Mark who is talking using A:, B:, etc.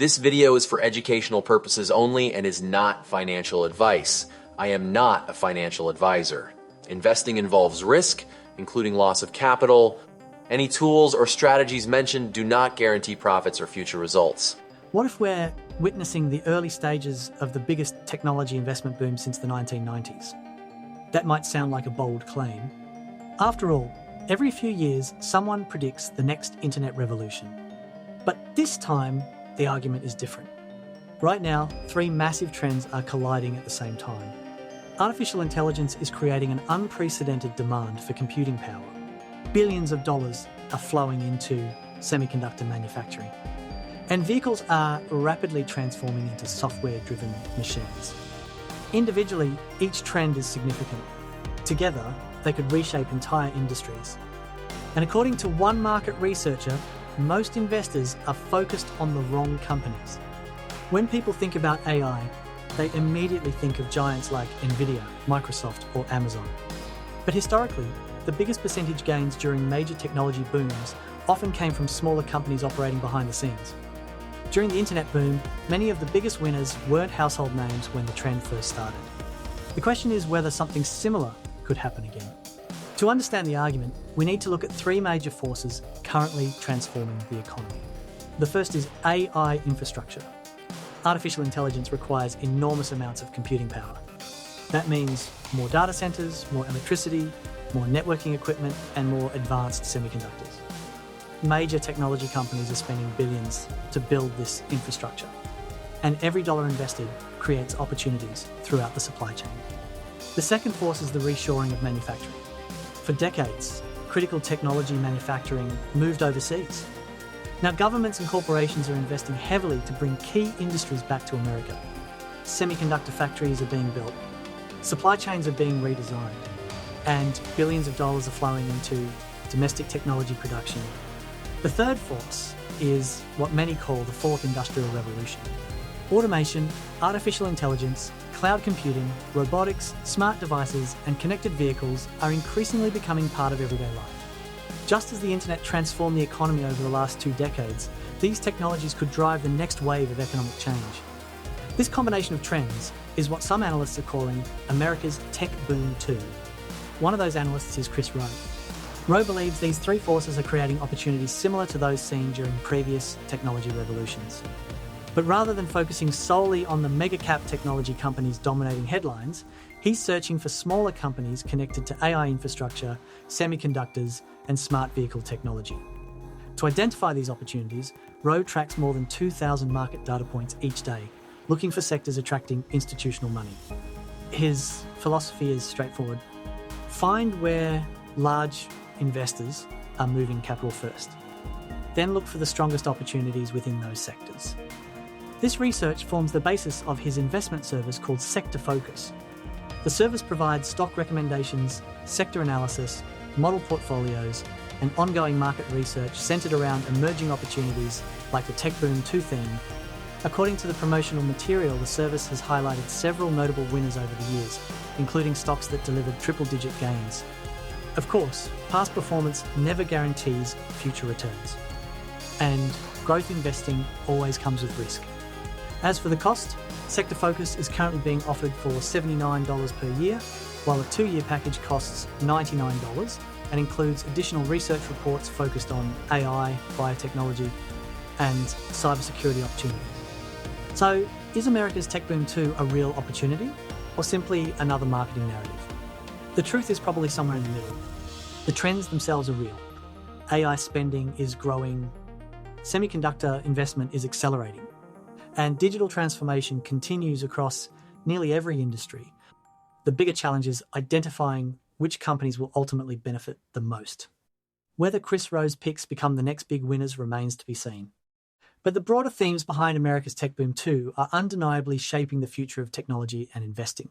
A: This video is for educational purposes only and is not financial advice. I am not a financial advisor. Investing involves risk, including loss of capital. Any tools or strategies mentioned do not guarantee profits or future results.
B: What if we're witnessing the early stages of the biggest technology investment boom since the 1990s? That might sound like a bold claim. After all, every few years, someone predicts the next internet revolution. But this time, the argument is different. Right now, three massive trends are colliding at the same time. Artificial intelligence is creating an unprecedented demand for computing power. Billions of dollars are flowing into semiconductor manufacturing. And vehicles are rapidly transforming into software-driven machines. Individually, each trend is significant. Together, they could reshape entire industries. And according to one market researcher, most investors are focused on the wrong companies. When people think about AI, they immediately think of giants like Nvidia, Microsoft, or Amazon. But historically, the biggest percentage gains during major technology booms often came from smaller companies operating behind the scenes. During the internet boom, many of the biggest winners weren't household names when the trend first started. The question is whether something similar could happen again. To understand the argument, we need to look at three major forces currently transforming the economy. The first is AI infrastructure. Artificial intelligence requires enormous amounts of computing power. That means more data centers, more electricity, more networking equipment, and more advanced semiconductors. Major technology companies are spending billions to build this infrastructure, and every dollar invested creates opportunities throughout the supply chain. The second force is the reshoring of manufacturing. For decades, critical technology manufacturing moved overseas. Now, governments and corporations are investing heavily to bring key industries back to America. Semiconductor factories are being built, supply chains are being redesigned, and billions of dollars are flowing into domestic technology production. The third force is what many call the fourth industrial revolution. Automation, artificial intelligence, cloud computing, robotics, smart devices, and connected vehicles are increasingly becoming part of everyday life. Just as the internet transformed the economy over the last 2 decades, these technologies could drive the next wave of economic change. This combination of trends is what some analysts are calling America's Tech Boom 2. One of those analysts is Chris Rowe. Rowe believes these three forces are creating opportunities similar to those seen during previous technology revolutions. But rather than focusing solely on the mega-cap technology companies dominating headlines, he's searching for smaller companies connected to AI infrastructure, semiconductors, and smart vehicle technology. To identify these opportunities, Rowe tracks more than 2,000 market data points each day, looking for sectors attracting institutional money. His philosophy is straightforward. Find where large investors are moving capital first. Then look for the strongest opportunities within those sectors. This research forms the basis of his investment service called Sector Focus. The service provides stock recommendations, sector analysis, model portfolios, and ongoing market research centered around emerging opportunities like the Tech Boom 2 theme. According to the promotional material, the service has highlighted several notable winners over the years, including stocks that delivered triple-digit gains. Of course, past performance never guarantees future returns. And growth investing always comes with risk. As for the cost, Sector Focus is currently being offered for $79 per year, while a 2-year package costs $99 and includes additional research reports focused on AI, biotechnology, and cybersecurity opportunities. So, is America's Tech Boom 2 a real opportunity, or simply another marketing narrative? The truth is probably somewhere in the middle. The trends themselves are real. AI spending is growing, semiconductor investment is accelerating, and digital transformation continues across nearly every industry. The bigger challenge is identifying which companies will ultimately benefit the most. Whether Chris Rowe's picks become the next big winners remains to be seen. But the broader themes behind America's Tech Boom 2 are undeniably shaping the future of technology and investing.